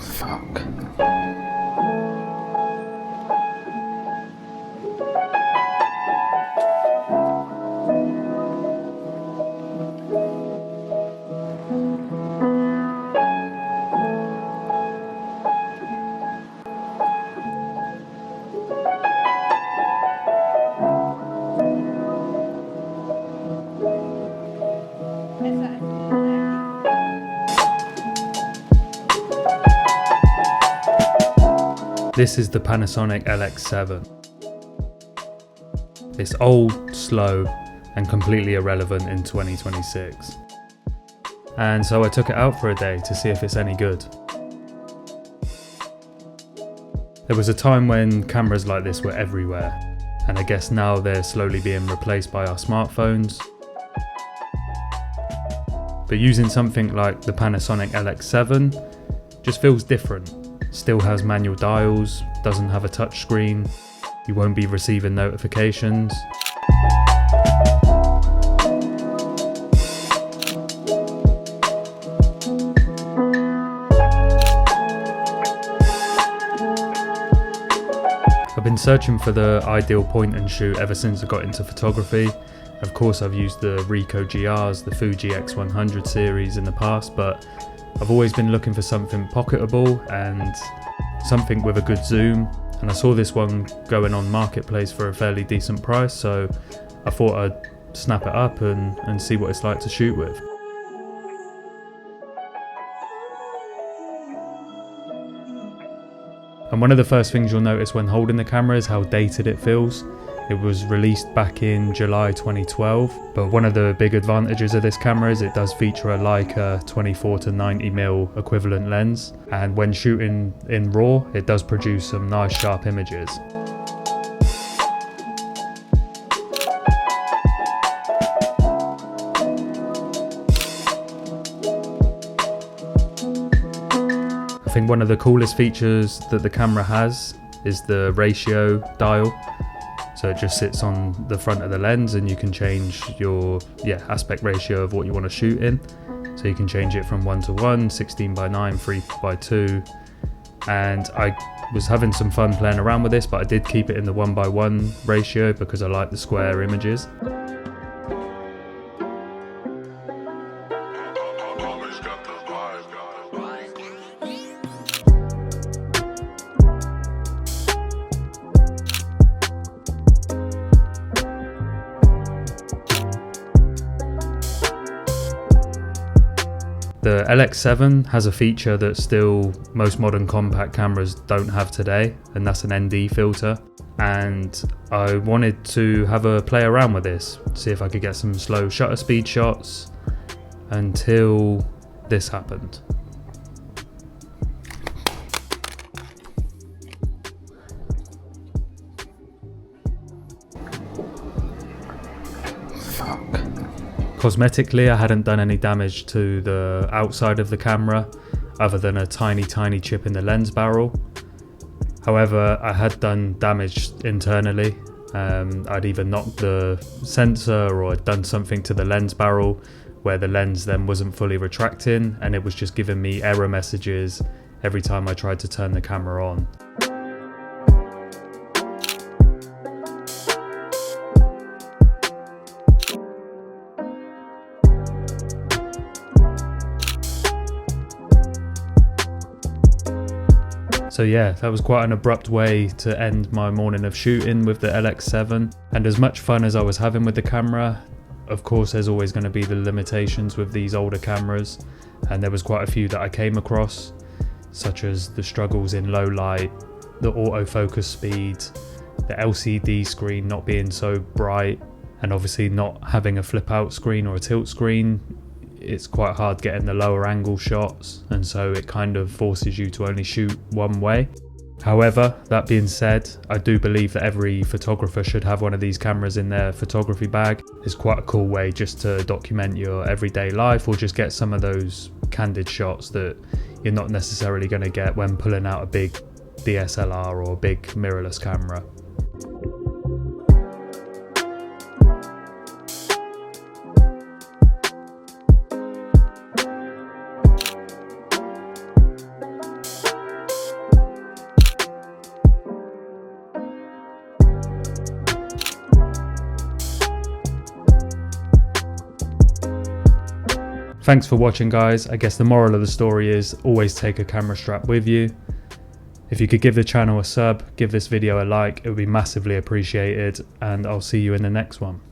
Fuck. This is the Panasonic LX7. It's old, slow, and completely irrelevant in 2026. And so I took it out for a day to see if it's any good. There was a time when cameras like this were everywhere, and I guess now they're slowly being replaced by our smartphones. But using something like the Panasonic LX7 just feels different. Still has manual dials, doesn't have a touch screen, you won't be receiving notifications. I've been searching for the ideal point and shoot ever since I got into photography. Of course I've used the Ricoh GRs, the Fuji X100 series in the past, but I've always been looking for something pocketable and something with a good zoom, and I saw this one going on Marketplace for a fairly decent price, so I thought I'd snap it up and see what it's like to shoot with. And one of the first things you'll notice when holding the camera is how dated it feels. It was released back in July 2012, but one of the big advantages of this camera is it does feature a Leica 24-90mm equivalent lens, and when shooting in RAW, it does produce some nice sharp images. I think one of the coolest features that the camera has is the ratio dial. So it just sits on the front of the lens and you can change your aspect ratio of what you want to shoot in. So you can change it from 1:1, 16:9, 3:2. And I was having some fun playing around with this, but I did keep it in the 1:1 ratio because I like the square images. The LX7 has a feature that still most modern compact cameras don't have today, and that's an ND filter. And I wanted to have a play around with this, see if I could get some slow shutter speed shots until this happened. Cosmetically, I hadn't done any damage to the outside of the camera other than a tiny chip in the lens barrel. However, I had done damage internally. I'd either knocked the sensor or I'd done something to the lens barrel where the lens then wasn't fully retracting, and it was just giving me error messages every time I tried to turn the camera on. So yeah, that was quite an abrupt way to end my morning of shooting with the LX7. And as much fun as I was having with the camera, of course there's always going to be the limitations with these older cameras, and there was quite a few that I came across, such as the struggles in low light, the autofocus speed, the LCD screen not being so bright, and obviously not having a flip out screen or a tilt screen. It's quite hard getting the lower angle shots, and so it kind of forces you to only shoot one way. However, that being said, I do believe that every photographer should have one of these cameras in their photography bag. It's quite a cool way just to document your everyday life, or just get some of those candid shots that you're not necessarily going to get when pulling out a big DSLR or a big mirrorless camera. Thanks for watching, guys. I guess the moral of the story is always take a camera strap with you. If you could give the channel a sub, give this video a like, it would be massively appreciated, and I'll see you in the next one.